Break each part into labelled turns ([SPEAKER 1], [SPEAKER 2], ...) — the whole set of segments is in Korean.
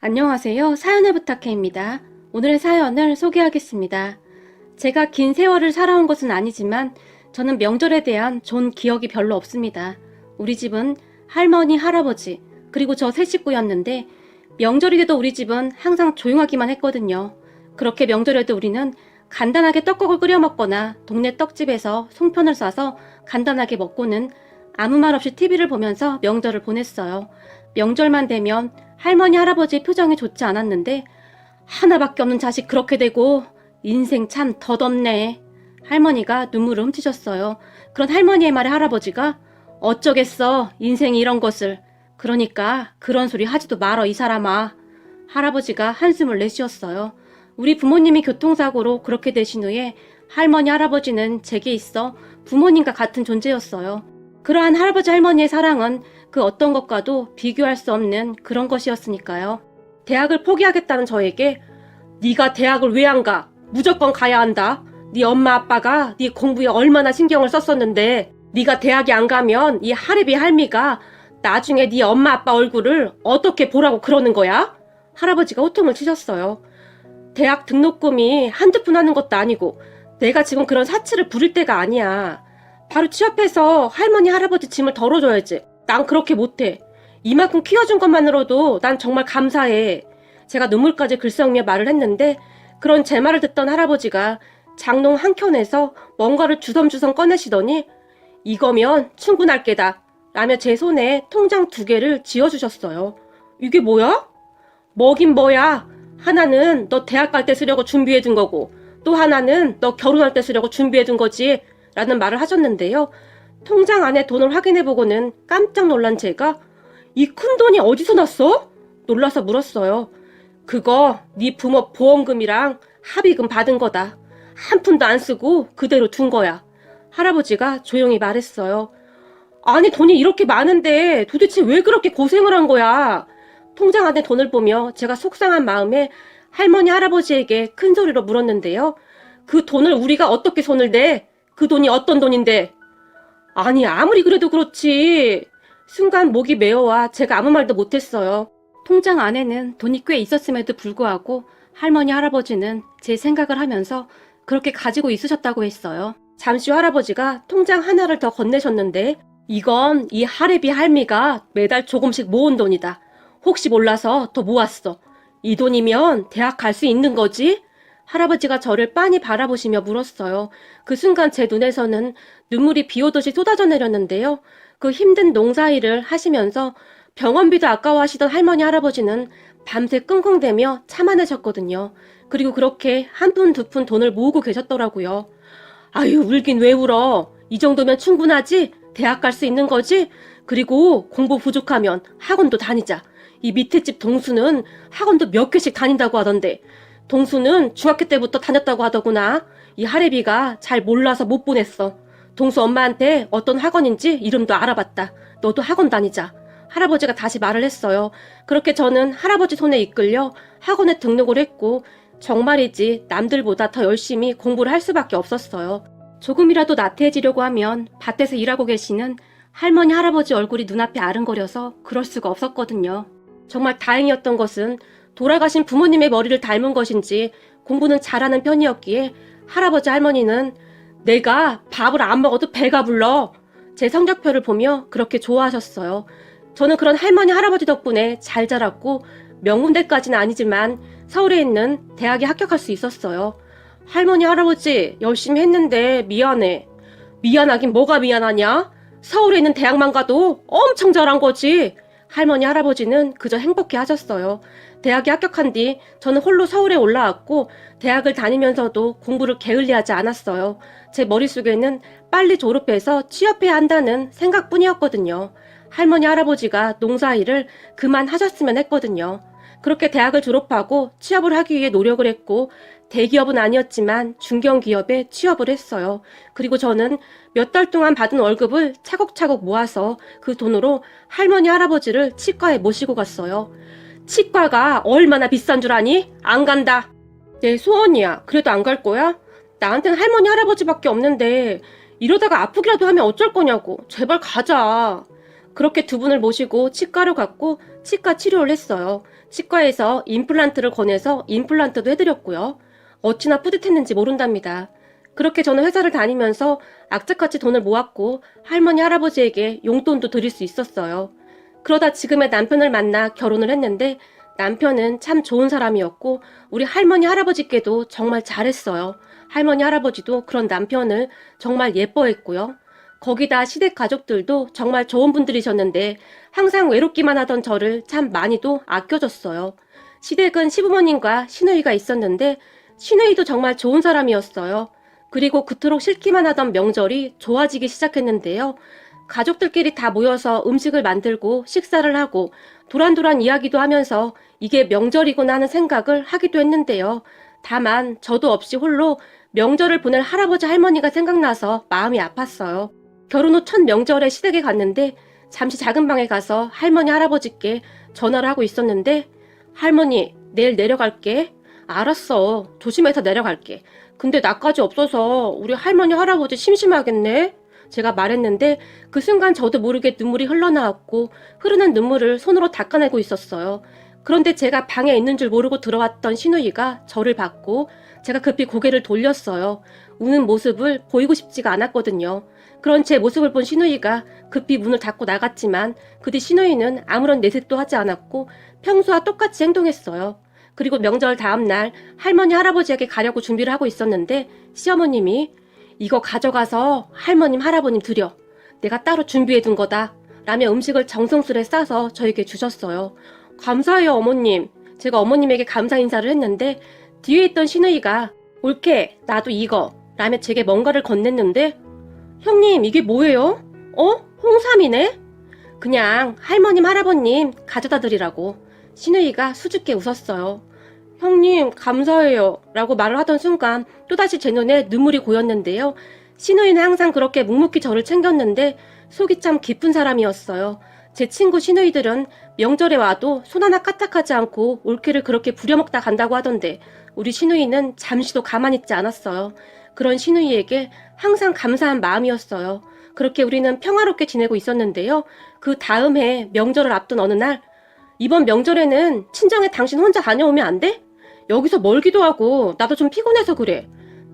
[SPEAKER 1] 안녕하세요. 사연을 부탁해입니다. 오늘의 사연을 소개하겠습니다. 제가 긴 세월을 살아온 것은 아니지만 저는 명절에 대한 좋은 기억이 별로 없습니다. 우리 집은 할머니, 할아버지, 그리고 저 세 식구였는데 명절이 돼도 우리 집은 항상 조용하기만 했거든요. 그렇게 명절에도 우리는 간단하게 떡국을 끓여 먹거나 동네 떡집에서 송편을 싸서 간단하게 먹고는 아무 말 없이 TV를 보면서 명절을 보냈어요. 명절만 되면 할머니, 할아버지의 표정이 좋지 않았는데 하나밖에 없는 자식 그렇게 되고 인생 참 덧없네. 할머니가 눈물을 훔치셨어요. 그런 할머니의 말에 할아버지가 어쩌겠어, 인생이 이런 것을. 그러니까 그런 소리 하지도 말어, 이 사람아. 할아버지가 한숨을 내쉬었어요. 우리 부모님이 교통사고로 그렇게 되신 후에 할머니, 할아버지는 제게 있어 부모님과 같은 존재였어요. 그러한 할아버지, 할머니의 사랑은 그 어떤 것과도 비교할 수 없는 그런 것이었으니까요. 대학을 포기하겠다는 저에게 네가 대학을 왜 안 가? 무조건 가야 한다. 네 엄마 아빠가 네 공부에 얼마나 신경을 썼었는데 네가 대학에 안 가면 이 할애비 할미가 나중에 네 엄마 아빠 얼굴을 어떻게 보라고 그러는 거야? 할아버지가 호통을 치셨어요. 대학 등록금이 한두 푼 하는 것도 아니고 내가 지금 그런 사치를 부릴 때가 아니야. 바로 취업해서 할머니 할아버지 짐을 덜어줘야지. 난 그렇게 못해. 이만큼 키워준 것만으로도 난 정말 감사해. 제가 눈물까지 글썽이며 말을 했는데 그런 제 말을 듣던 할아버지가 장롱 한켠에서 뭔가를 주섬주섬 꺼내시더니 이거면 충분할 게다 라며 제 손에 통장 2개를 쥐어주셨어요. 이게 뭐야? 뭐긴 뭐야. 하나는 너 대학 갈 때 쓰려고 준비해둔 거고 또 하나는 너 결혼할 때 쓰려고 준비해둔 거지 라는 말을 하셨는데요. 통장 안에 돈을 확인해보고는 깜짝 놀란 제가 이 큰 돈이 어디서 났어? 놀라서 물었어요. 그거 네 부모 보험금이랑 합의금 받은 거다. 한 푼도 안 쓰고 그대로 둔 거야. 할아버지가 조용히 말했어요. 아니 돈이 이렇게 많은데 도대체 왜 그렇게 고생을 한 거야? 통장 안에 돈을 보며 제가 속상한 마음에 할머니 할아버지에게 큰 소리로 물었는데요. 그 돈을 우리가 어떻게 손을 대? 그 돈이 어떤 돈인데? 아니 아무리 그래도 그렇지. 순간 목이 메어와 제가 아무 말도 못했어요. 통장 안에는 돈이 꽤 있었음에도 불구하고 할머니 할아버지는 제 생각을 하면서 그렇게 가지고 있으셨다고 했어요. 잠시 후 할아버지가 통장 하나를 더 건네셨는데 이건 이 할애비 할미가 매달 조금씩 모은 돈이다. 혹시 몰라서 더 모았어. 이 돈이면 대학 갈 수 있는 거지? 할아버지가 저를 빤히 바라보시며 물었어요. 그 순간 제 눈에서는 눈물이 비 오듯이 쏟아져 내렸는데요. 그 힘든 농사일을 하시면서 병원비도 아까워하시던 할머니 할아버지는 밤새 끙끙대며 참아내셨거든요. 그리고 그렇게 한 푼 두 푼 돈을 모으고 계셨더라고요. 아유 울긴 왜 울어. 이 정도면 충분하지? 대학 갈 수 있는 거지? 그리고 공부 부족하면 학원도 다니자. 이 밑에 집 동수는 학원도 몇 개씩 다닌다고 하던데 동수는 중학교 때부터 다녔다고 하더구나. 이 할애비가 잘 몰라서 못 보냈어. 동수 엄마한테 어떤 학원인지 이름도 알아봤다. 너도 학원 다니자. 할아버지가 다시 말을 했어요. 그렇게 저는 할아버지 손에 이끌려 학원에 등록을 했고 정말이지 남들보다 더 열심히 공부를 할 수밖에 없었어요. 조금이라도 나태해지려고 하면 밭에서 일하고 계시는 할머니 할아버지 얼굴이 눈앞에 아른거려서 그럴 수가 없었거든요. 정말 다행이었던 것은 돌아가신 부모님의 머리를 닮은 것인지 공부는 잘하는 편이었기에 할아버지 할머니는 내가 밥을 안 먹어도 배가 불러. 제 성적표를 보며 그렇게 좋아하셨어요. 저는 그런 할머니 할아버지 덕분에 잘 자랐고 명문대까지는 아니지만 서울에 있는 대학에 합격할 수 있었어요. 할머니 할아버지 열심히 했는데 미안해. 미안하긴 뭐가 미안하냐? 서울에 있는 대학만 가도 엄청 잘한 거지. 할머니 할아버지는 그저 행복해 하셨어요. 대학에 합격한 뒤 저는 홀로 서울에 올라왔고 대학을 다니면서도 공부를 게을리하지 않았어요. 제 머릿속에는 빨리 졸업해서 취업해야 한다는 생각뿐이었거든요. 할머니 할아버지가 농사일을 그만하셨으면 했거든요. 그렇게 대학을 졸업하고 취업을 하기 위해 노력을 했고 대기업은 아니었지만 중견기업에 취업을 했어요. 그리고 저는 몇 달 동안 받은 월급을 차곡차곡 모아서 그 돈으로 할머니 할아버지를 치과에 모시고 갔어요. 치과가 얼마나 비싼 줄 아니? 안 간다. 내 소원이야. 그래도 안 갈 거야? 나한텐 할머니 할아버지밖에 없는데 이러다가 아프기라도 하면 어쩔 거냐고. 제발 가자. 그렇게 두 분을 모시고 치과를 갔고 치과 치료를 했어요. 치과에서 임플란트를 권해서 임플란트도 해드렸고요. 어찌나 뿌듯했는지 모른답니다. 그렇게 저는 회사를 다니면서 악착같이 돈을 모았고 할머니 할아버지에게 용돈도 드릴 수 있었어요. 그러다 지금의 남편을 만나 결혼을 했는데 남편은 참 좋은 사람이었고 우리 할머니 할아버지께도 정말 잘했어요. 할머니 할아버지도 그런 남편을 정말 예뻐했고요. 거기다 시댁 가족들도 정말 좋은 분들이셨는데 항상 외롭기만 하던 저를 참 많이도 아껴줬어요. 시댁은 시부모님과 시누이가 있었는데 시누이도 정말 좋은 사람이었어요. 그리고 그토록 싫기만 하던 명절이 좋아지기 시작했는데요. 가족들끼리 다 모여서 음식을 만들고 식사를 하고 도란도란 이야기도 하면서 이게 명절이구나 하는 생각을 하기도 했는데요. 다만 저도 없이 홀로 명절을 보낼 할아버지 할머니가 생각나서 마음이 아팠어요. 결혼 후 첫 명절에 시댁에 갔는데 잠시 작은 방에 가서 할머니 할아버지께 전화를 하고 있었는데 할머니 내일 내려갈게. 알았어. 조심해서 내려갈게. 근데 나까지 없어서 우리 할머니 할아버지 심심하겠네. 제가 말했는데 그 순간 저도 모르게 눈물이 흘러나왔고 흐르는 눈물을 손으로 닦아내고 있었어요. 그런데 제가 방에 있는 줄 모르고 들어왔던 시누이가 저를 봤고 제가 급히 고개를 돌렸어요. 우는 모습을 보이고 싶지가 않았거든요. 그런 제 모습을 본 시누이가 급히 문을 닫고 나갔지만 그 뒤 시누이는 아무런 내색도 하지 않았고 평소와 똑같이 행동했어요. 그리고 명절 다음날 할머니 할아버지에게 가려고 준비를 하고 있었는데 시어머님이 이거 가져가서 할머님 할아버님 드려. 내가 따로 준비해둔 거다. 라며 음식을 정성스레 싸서 저에게 주셨어요. 감사해요 어머님. 제가 어머님에게 감사 인사를 했는데 뒤에 있던 시누이가 옳게 나도 이거 라며 제게 뭔가를 건넸는데 형님 이게 뭐예요? 홍삼이네? 그냥 할머님 할아버님 가져다 드리라고. 시누이가 수줍게 웃었어요. 형님 감사해요 라고 말을 하던 순간 또다시 제 눈에 눈물이 고였는데요. 시누이는 항상 그렇게 묵묵히 저를 챙겼는데 속이 참 깊은 사람이었어요. 제 친구 시누이들은 명절에 와도 손 하나 까딱하지 않고 올케를 그렇게 부려먹다 간다고 하던데 우리 시누이는 잠시도 가만히 있지 않았어요. 그런 시누이에게 항상 감사한 마음이었어요. 그렇게 우리는 평화롭게 지내고 있었는데요. 그 다음 해 명절을 앞둔 어느 날 이번 명절에는 친정에 당신 혼자 다녀오면 안 돼? 여기서 멀기도 하고 나도 좀 피곤해서 그래.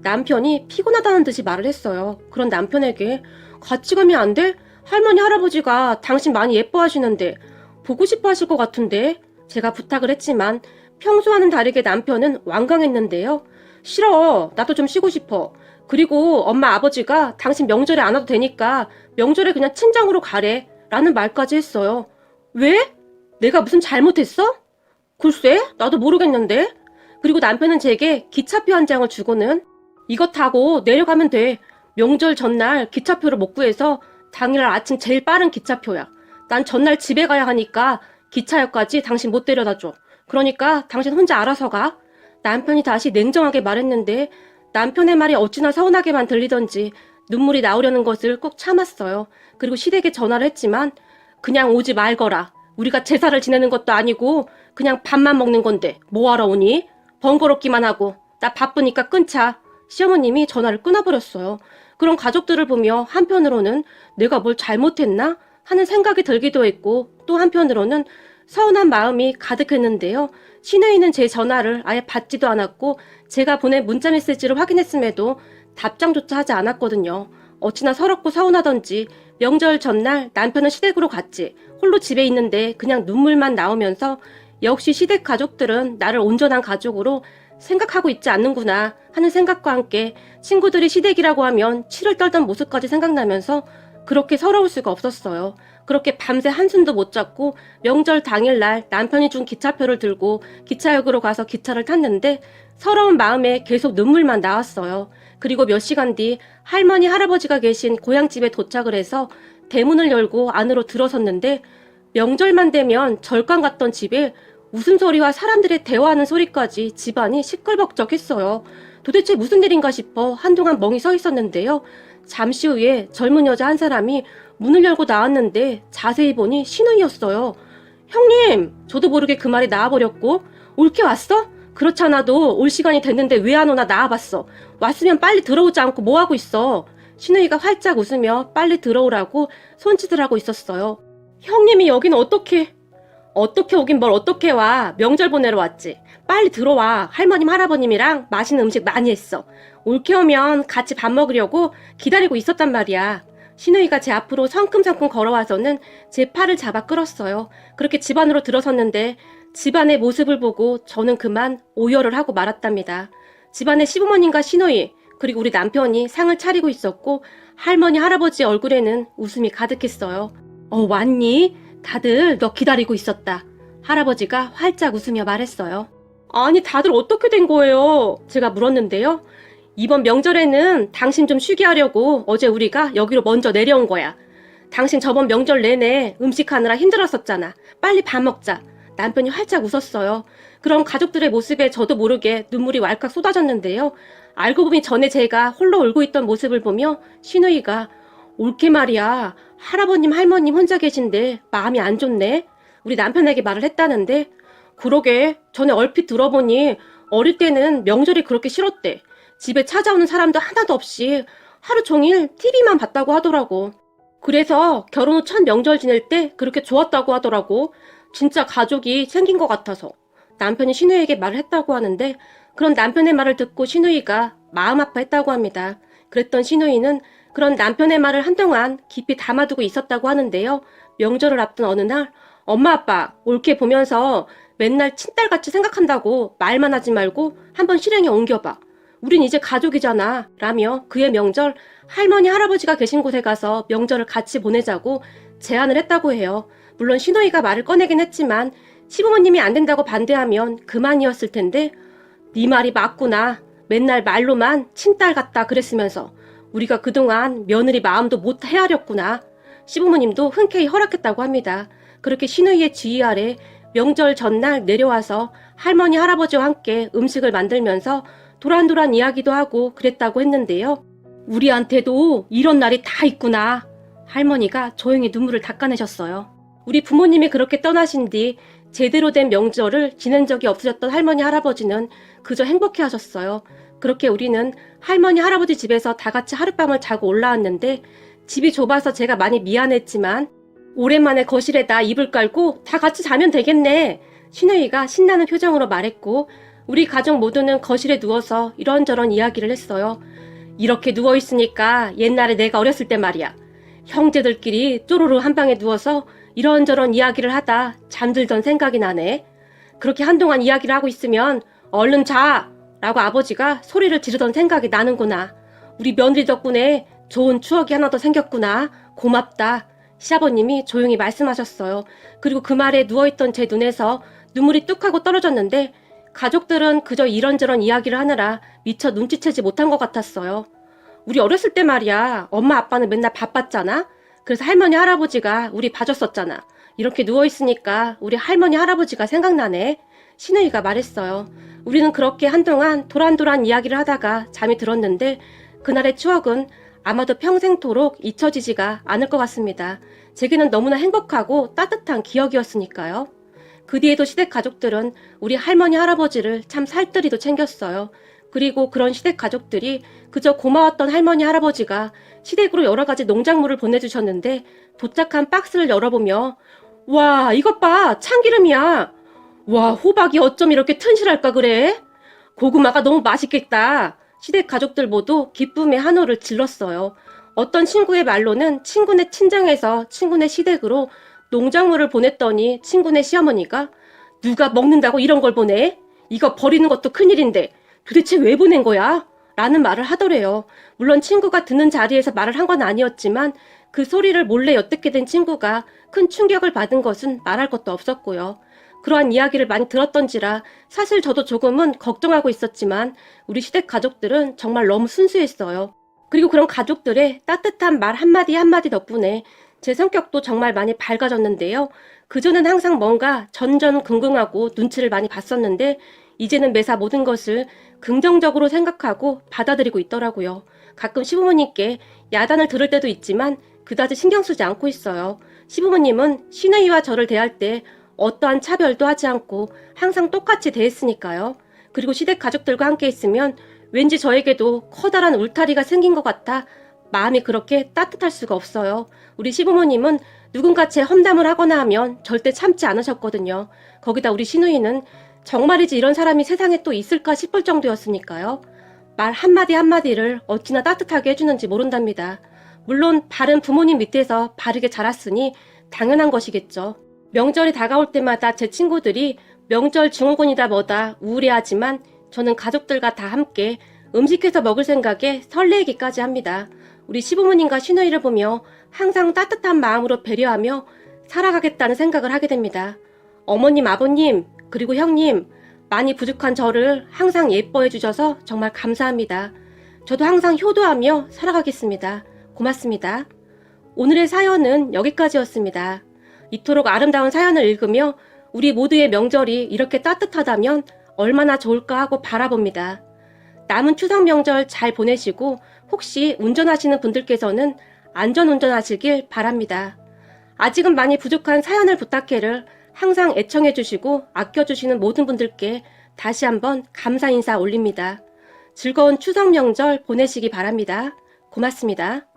[SPEAKER 1] 남편이 피곤하다는 듯이 말을 했어요. 그런 남편에게 같이 가면 안 돼? 할머니 할아버지가 당신 많이 예뻐하시는데 보고 싶어 하실 것 같은데 제가 부탁을 했지만 평소와는 다르게 남편은 완강했는데요. 싫어. 나도 좀 쉬고 싶어. 그리고 엄마 아버지가 당신 명절에 안 와도 되니까 명절에 그냥 친정으로 가래 라는 말까지 했어요. 왜? 내가 무슨 잘못했어? 글쎄 나도 모르겠는데. 그리고 남편은 제게 기차표 한 장을 주고는 이거 타고 내려가면 돼. 명절 전날 기차표를 못 구해서 당일날 아침 제일 빠른 기차표야. 난 전날 집에 가야 하니까 기차역까지 당신 못 데려다줘. 그러니까 당신 혼자 알아서 가. 남편이 다시 냉정하게 말했는데 남편의 말이 어찌나 서운하게만 들리던지 눈물이 나오려는 것을 꼭 참았어요. 그리고 시댁에 전화를 했지만 그냥 오지 말거라. 우리가 제사를 지내는 것도 아니고 그냥 밥만 먹는 건데 뭐하러 오니? 번거롭기만 하고 나 바쁘니까 끊자. 시어머님이 전화를 끊어버렸어요. 그런 가족들을 보며 한편으로는 내가 뭘 잘못했나 하는 생각이 들기도 했고 또 한편으로는 서운한 마음이 가득했는데요. 시누이는 제 전화를 아예 받지도 않았고 제가 보낸 문자 메시지를 확인했음에도 답장조차 하지 않았거든요. 어찌나 서럽고 서운하던지 명절 전날 남편은 시댁으로 갔지. 홀로 집에 있는데 그냥 눈물만 나오면서 역시 시댁 가족들은 나를 온전한 가족으로 생각하고 있지 않는구나 하는 생각과 함께 친구들이 시댁이라고 하면 치를 떨던 모습까지 생각나면서 그렇게 서러울 수가 없었어요. 그렇게 밤새 한숨도 못 잤고 명절 당일날 남편이 준 기차표를 들고 기차역으로 가서 기차를 탔는데 서러운 마음에 계속 눈물만 나왔어요. 그리고 몇 시간 뒤 할머니 할아버지가 계신 고향집에 도착을 해서 대문을 열고 안으로 들어섰는데 명절만 되면 절간 같던 집에 웃음소리와 사람들의 대화하는 소리까지 집안이 시끌벅적했어요. 도대체 무슨 일인가 싶어 한동안 멍이 서 있었는데요. 잠시 후에 젊은 여자 한 사람이 문을 열고 나왔는데 자세히 보니 시누이였어요. 형님! 저도 모르게 그 말이 나와버렸고 올케 왔어? 그렇잖아도 올 시간이 됐는데 왜 안 오나 나와봤어. 왔으면 빨리 들어오지 않고 뭐하고 있어. 시누이가 활짝 웃으며 빨리 들어오라고 손짓을 하고 있었어요. 형님이 여기는 어떻게 오긴 뭘 어떻게 와. 명절 보내러 왔지. 빨리 들어와. 할머님, 할아버님이랑 맛있는 음식 많이 했어. 올케 오면 같이 밥 먹으려고 기다리고 있었단 말이야. 신우이가 제 앞으로 성큼성큼 걸어와서는 제 팔을 잡아 끌었어요. 그렇게 집 안으로 들어섰는데 집안의 모습을 보고 저는 그만 오열을 하고 말았답니다. 집안의 시부모님과 신우이 그리고 우리 남편이 상을 차리고 있었고 할머니, 할아버지 얼굴에는 웃음이 가득했어요. 왔니? 다들 너 기다리고 있었다. 할아버지가 활짝 웃으며 말했어요. 아니, 다들 어떻게 된 거예요? 제가 물었는데요. 이번 명절에는 당신 좀 쉬게 하려고 어제 우리가 여기로 먼저 내려온 거야. 당신 저번 명절 내내 음식하느라 힘들었었잖아. 빨리 밥 먹자. 남편이 활짝 웃었어요. 그런 가족들의 모습에 저도 모르게 눈물이 왈칵 쏟아졌는데요. 알고 보니 전에 제가 홀로 울고 있던 모습을 보며 신우이가 올케 말이야. 할아버님, 할머님 혼자 계신데 마음이 안 좋네. 우리 남편에게 말을 했다는데 그러게 전에 얼핏 들어보니 어릴 때는 명절이 그렇게 싫었대. 집에 찾아오는 사람도 하나도 없이 하루 종일 TV만 봤다고 하더라고. 그래서 결혼 후 첫 명절 지낼 때 그렇게 좋았다고 하더라고. 진짜 가족이 생긴 것 같아서. 남편이 신우이에게 말을 했다고 하는데 그런 남편의 말을 듣고 신우이가 마음 아파했다고 합니다. 그랬던 신우이는 그런 남편의 말을 한동안 깊이 담아두고 있었다고 하는데요. 명절을 앞둔 어느 날 엄마 아빠 올케 보면서 맨날 친딸같이 생각한다고 말만 하지 말고 한번 실행에 옮겨봐. 우린 이제 가족이잖아 라며 그의 명절 할머니 할아버지가 계신 곳에 가서 명절을 같이 보내자고 제안을 했다고 해요. 물론 신우이가 말을 꺼내긴 했지만 시부모님이 안 된다고 반대하면 그만이었을 텐데 네 말이 맞구나. 맨날 말로만 친딸 같다 그랬으면서 우리가 그동안 며느리 마음도 못 헤아렸구나. 시부모님도 흔쾌히 허락했다고 합니다. 그렇게 신우이의 지휘 아래 명절 전날 내려와서 할머니 할아버지와 함께 음식을 만들면서 도란도란 이야기도 하고 그랬다고 했는데요. 우리한테도 이런 날이 다 있구나. 할머니가 조용히 눈물을 닦아내셨어요. 우리 부모님이 그렇게 떠나신 뒤 제대로 된 명절을 지낸 적이 없으셨던 할머니 할아버지는 그저 행복해 하셨어요. 그렇게 우리는 할머니 할아버지 집에서 다 같이 하룻밤을 자고 올라왔는데 집이 좁아서 제가 많이 미안했지만 오랜만에 거실에다 이불 깔고 다 같이 자면 되겠네. 신우이가 신나는 표정으로 말했고 우리 가족 모두는 거실에 누워서 이런저런 이야기를 했어요. 이렇게 누워있으니까 옛날에 내가 어렸을 때 말이야. 형제들끼리 쪼로로 한 방에 누워서 이런저런 이야기를 하다 잠들던 생각이 나네. 그렇게 한동안 이야기를 하고 있으면 얼른 자! 라고 아버지가 소리를 지르던 생각이 나는구나. 우리 며느리 덕분에 좋은 추억이 하나 더 생겼구나. 고맙다. 시아버님이 조용히 말씀하셨어요. 그리고 그 말에 누워있던 제 눈에서 눈물이 뚝 하고 떨어졌는데 가족들은 그저 이런저런 이야기를 하느라 미처 눈치채지 못한 것 같았어요. 우리 어렸을 때 말이야. 엄마 아빠는 맨날 바빴잖아. 그래서 할머니 할아버지가 우리 봐줬었잖아. 이렇게 누워있으니까 우리 할머니 할아버지가 생각나네. 신우이가 말했어요. 우리는 그렇게 한동안 도란도란 이야기를 하다가 잠이 들었는데 그날의 추억은 아마도 평생토록 잊혀지지가 않을 것 같습니다. 제게는 너무나 행복하고 따뜻한 기억이었으니까요. 그 뒤에도 시댁 가족들은 우리 할머니 할아버지를 참 살뜰히도 챙겼어요. 그리고 그런 시댁 가족들이 그저 고마웠던 할머니 할아버지가 시댁으로 여러 가지 농작물을 보내주셨는데 도착한 박스를 열어보며 와 이것 봐 참기름이야. 와 호박이 어쩜 이렇게 튼실할까 그래? 고구마가 너무 맛있겠다. 시댁 가족들 모두 기쁨의 한호를 질렀어요. 어떤 친구의 말로는 친구네 친정에서 친구네 시댁으로 농작물을 보냈더니 친구네 시어머니가 누가 먹는다고 이런 걸 보내? 이거 버리는 것도 큰일인데 도대체 왜 보낸 거야? 라는 말을 하더래요. 물론 친구가 듣는 자리에서 말을 한 건 아니었지만 그 소리를 몰래 엿듣게 된 친구가 큰 충격을 받은 것은 말할 것도 없었고요. 그러한 이야기를 많이 들었던지라 사실 저도 조금은 걱정하고 있었지만 우리 시댁 가족들은 정말 너무 순수했어요. 그리고 그런 가족들의 따뜻한 말 한마디 한마디 덕분에 제 성격도 정말 많이 밝아졌는데요. 그전엔 항상 뭔가 전전긍긍하고 눈치를 많이 봤었는데 이제는 매사 모든 것을 긍정적으로 생각하고 받아들이고 있더라고요. 가끔 시부모님께 야단을 들을 때도 있지만 그다지 신경 쓰지 않고 있어요. 시부모님은 신우이와 저를 대할 때 어떠한 차별도 하지 않고 항상 똑같이 대했으니까요. 그리고 시댁 가족들과 함께 있으면 왠지 저에게도 커다란 울타리가 생긴 것 같아 마음이 그렇게 따뜻할 수가 없어요. 우리 시부모님은 누군가 제 험담을 하거나 하면 절대 참지 않으셨거든요. 거기다 우리 시누이는 정말이지 이런 사람이 세상에 또 있을까 싶을 정도였으니까요. 말 한마디 한마디를 어찌나 따뜻하게 해주는지 모른답니다. 물론 바른 부모님 밑에서 바르게 자랐으니 당연한 것이겠죠. 명절이 다가올 때마다 제 친구들이 명절 증후군이다 뭐다 우울해하지만 저는 가족들과 다 함께 음식해서 먹을 생각에 설레기까지 합니다. 우리 시부모님과 시누이를 보며 항상 따뜻한 마음으로 배려하며 살아가겠다는 생각을 하게 됩니다. 어머님, 아버님, 그리고 형님, 많이 부족한 저를 항상 예뻐해 주셔서 정말 감사합니다. 저도 항상 효도하며 살아가겠습니다. 고맙습니다. 오늘의 사연은 여기까지였습니다. 이토록 아름다운 사연을 읽으며 우리 모두의 명절이 이렇게 따뜻하다면 얼마나 좋을까 하고 바라봅니다. 남은 추석 명절 잘 보내시고 혹시 운전하시는 분들께서는 안전운전하시길 바랍니다. 아직은 많이 부족한 사연을 부탁해를 항상 애청해주시고 아껴주시는 모든 분들께 다시 한번 감사 인사 올립니다. 즐거운 추석 명절 보내시기 바랍니다. 고맙습니다.